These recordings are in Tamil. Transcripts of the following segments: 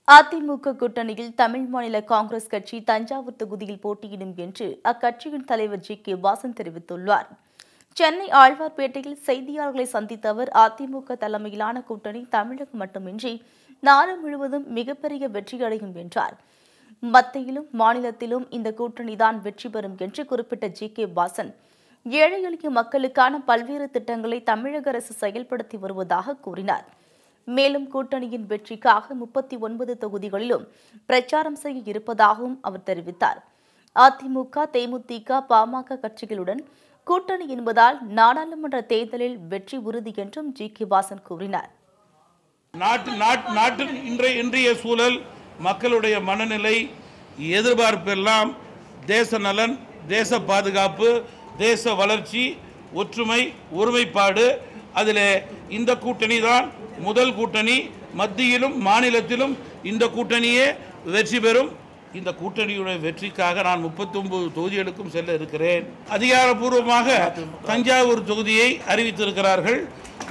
அதிமுக கூட்டணியில் தமிழ் மாநில காங்கிரஸ் கட்சி தஞ்சாவூர் தொகுதியில் போட்டியிடும் என்று அக்கட்சியின் தலைவர் ஜி.கே. வாசன் தெரிவித்துள்ளார். சென்னை ஆழ்வார்பேட்டையில் செய்தியாளர்களை சந்தித்த அவர், அதிமுக தலைமையிலான கூட்டணி தமிழகம் மட்டுமின்றி நாடு முழுவதும் மிகப்பெரிய வெற்றியடையும் என்றார். மத்தியிலும் மாநிலத்திலும் இந்த கூட்டணிதான் வெற்றி பெறும் என்று குறிப்பிட்ட ஜி.கே. வாசன், ஏழை எளிய மக்களுக்கான பல்வேறு திட்டங்களை தமிழக அரசு செயல்படுத்தி வருவதாக கூறினார். மேலும் கூட்டணியின் வெற்றிக்காக 39 தொகுதிகளிலும் பிரச்சாரம் செய்ய இருப்பதாகவும் அவர் தெரிவித்தார். அதிமுக, தேமுதிக, பாமக கட்சிகளுடன் கூட்டணி என்பதால் நாடாளுமன்ற தேர்தலில் வெற்றி உறுதி என்றும் ஜி.கே. வாசன் கூறினார். நாட்டின் இன்றைய சூழல், மக்களுடைய மனநிலை, எதிர்பார்ப்பெல்லாம் தேச நலன், தேச பாதுகாப்பு, தேச வளர்ச்சி, ஒற்றுமை, ஒருமைப்பாடு. அதில் இந்த கூட்டணி தான் முதல் கூட்டணி. மத்தியிலும் மாநிலத்திலும் இந்த கூட்டணியே வெற்றி பெறும். இந்த கூட்டணியுடைய வெற்றிக்காக நான் 39 தொகுதிகளுக்கும் செல்ல இருக்கிறேன். அதிகாரப்பூர்வமாக தஞ்சாவூர் தொகுதியை அறிவித்திருக்கிறார்கள்.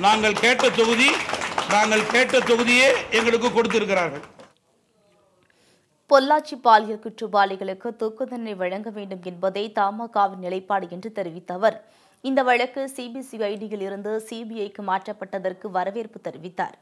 நாங்கள் கேட்ட தொகுதியே எங்களுக்கு கொடுத்திருக்கிறார்கள். பொள்ளாச்சி பாலியல் குற்றவாளிகளுக்கு தூக்கு தண்டனை வழங்க வேண்டும் என்பதே தமாகவின் நிலைப்பாடு என்று தெரிவித்த அவர், இந்த வழக்கு சிபிசிஐடியில் இருந்து சிபிஐக்கு மாற்றப்பட்டதற்கு வரவேற்பு தெரிவித்தார்.